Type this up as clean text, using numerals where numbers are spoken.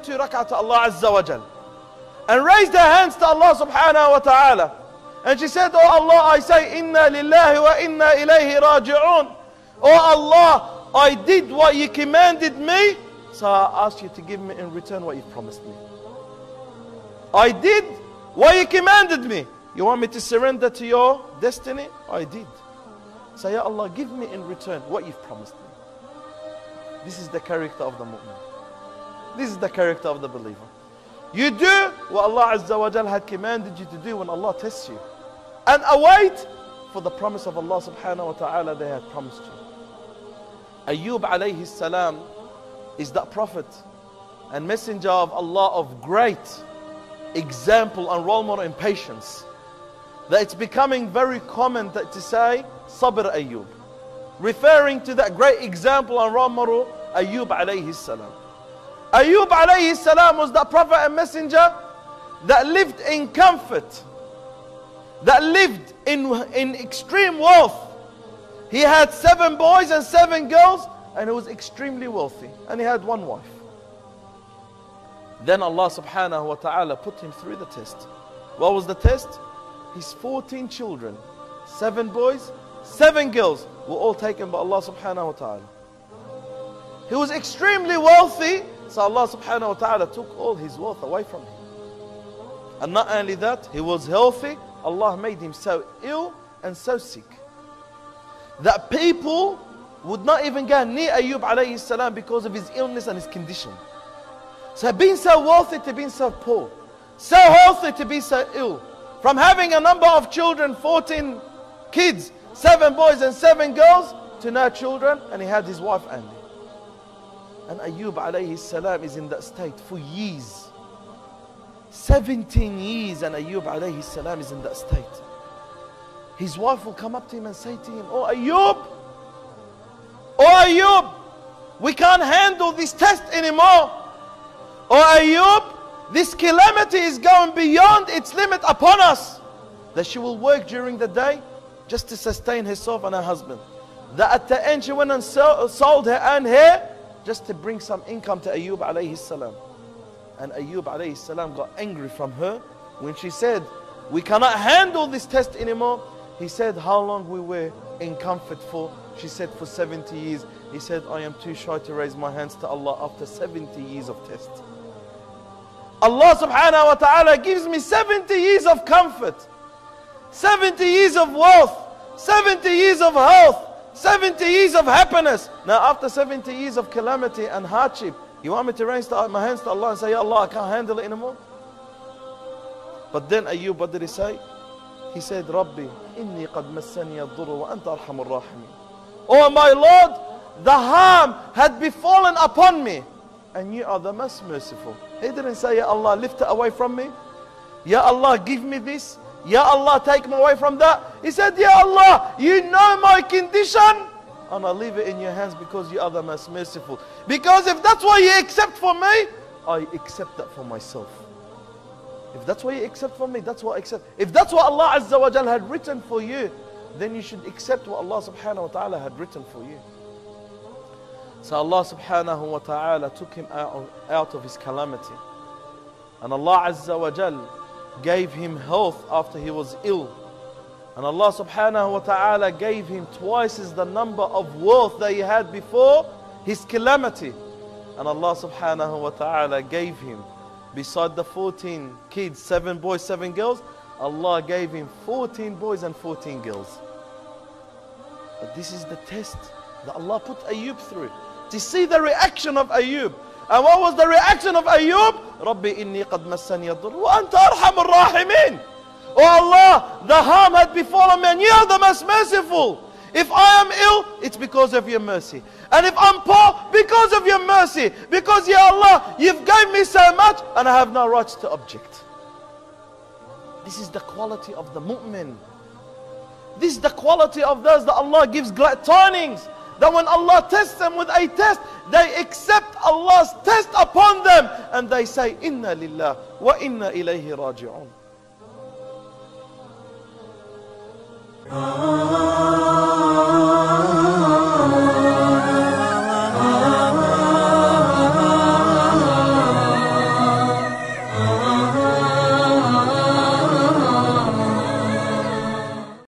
2 rak'ah to Allah Azza wa Jal and raised her hands to Allah subhanahu wa ta'ala. And she said, oh Allah, I say, inna lillahi wa inna ilayhi raji'un. Oh Allah, I did what you commanded me, so I ask you to give me in return what you promised me. I did what you commanded me. You want me to surrender to your destiny? I did. So Ya Allah, give me in return what you've promised me. This is the character of the mu'min. This is the character of the believer. You do what Allah Azza wa Jal had commanded you to do when Allah tests you. And await for the promise of Allah subhanahu wa ta'ala they had promised you. Ayub alayhi salam is that prophet and messenger of Allah of great example and role model in patience. That it's becoming very common to say, Sabr Ayub. Referring to that great example and role model, Ayub alayhi salam. Ayub alayhi salam was that prophet and messenger that lived in comfort, that lived in extreme wealth. He had 7 boys and 7 girls, and he was extremely wealthy, and he had 1 wife. Then Allah subhanahu wa ta'ala put him through the test. What was the test? His 14 children, 7 boys, 7 girls, were all taken by Allah subhanahu wa ta'ala. He was extremely wealthy, so Allah subhanahu wa ta'ala took all his wealth away from him. And not only that, he was healthy. Allah made him so ill and so sick that people would not even go near Ayub alayhi salam because of his illness and his condition. So being so wealthy to being so poor, so healthy to be so ill, from having a number of children, 14 kids, 7 boys and 7 girls, to no children, and he had his wife only. And Ayub alayhi salam is in that state for years. 17 years, and Ayub alayhi salam is in that state. His wife will come up to him and say to him, oh Ayub, we can't handle this test anymore. Oh Ayub, this calamity is going beyond its limit upon us. That she will work during the day just to sustain herself and her husband. That at the end she went and sold her own hair just to bring some income to Ayub alayhi salam. And Ayub alayhi salam got angry from her when she said, we cannot handle this test anymore. He said, how long we were in comfort for? She said, for 70 years. He said, I am too shy to raise my hands to Allah after 70 years of test. Allah subhanahu wa ta'ala gives me 70 years of comfort, 70 years of wealth, 70 years of health, 70 years of happiness. Now after 70 years of calamity and hardship, you want me to raise my hands to Allah and say, Ya Allah, I can't handle it anymore? But then Ayub, what did he say? He said, Rabbi, inni qad massani ad-durru wa anta arhamur rahimin. Oh my Lord, the harm had befallen upon me, and you are the most merciful. He didn't say, Ya Allah, lift it away from me. Ya Allah, give me this. Ya Allah, take me away from that. He said, Ya Allah, you know my condition, and I leave it in your hands because you are the most merciful. Because if that's what you accept for me, I accept that for myself. If that's what you accept from me, that's what I accept. If that's what Allah Azza wa Jal had written for you, then you should accept what Allah subhanahu wa ta'ala had written for you. So Allah subhanahu wa ta'ala took him out of his calamity. And Allah Azza wa Jal gave him health after he was ill. And Allah subhanahu wa ta'ala gave him twice as the number of wealth that he had before his calamity. And Allah subhanahu wa ta'ala gave him, beside the 14 kids, 7 boys, 7 girls, Allah gave him 14 boys and 14 girls. But this is the test that Allah put Ayub through, to see the reaction of Ayub. And what was the reaction of Ayub? Rabbi inni qad massani ad-durr wa anta arhamur rahimin. Oh Allah, the harm had befallen me and you are the most merciful. If I am ill, it's because of your mercy. And if I'm poor, because of your mercy. Because, Ya Allah, you've given me so much and I have no rights to object. This is the quality of the mu'min. This is the quality of those that Allah gives glad tidings. That when Allah tests them with a test, they accept Allah's test upon them. And they say, Inna lillah wa inna ilayhi raji'un.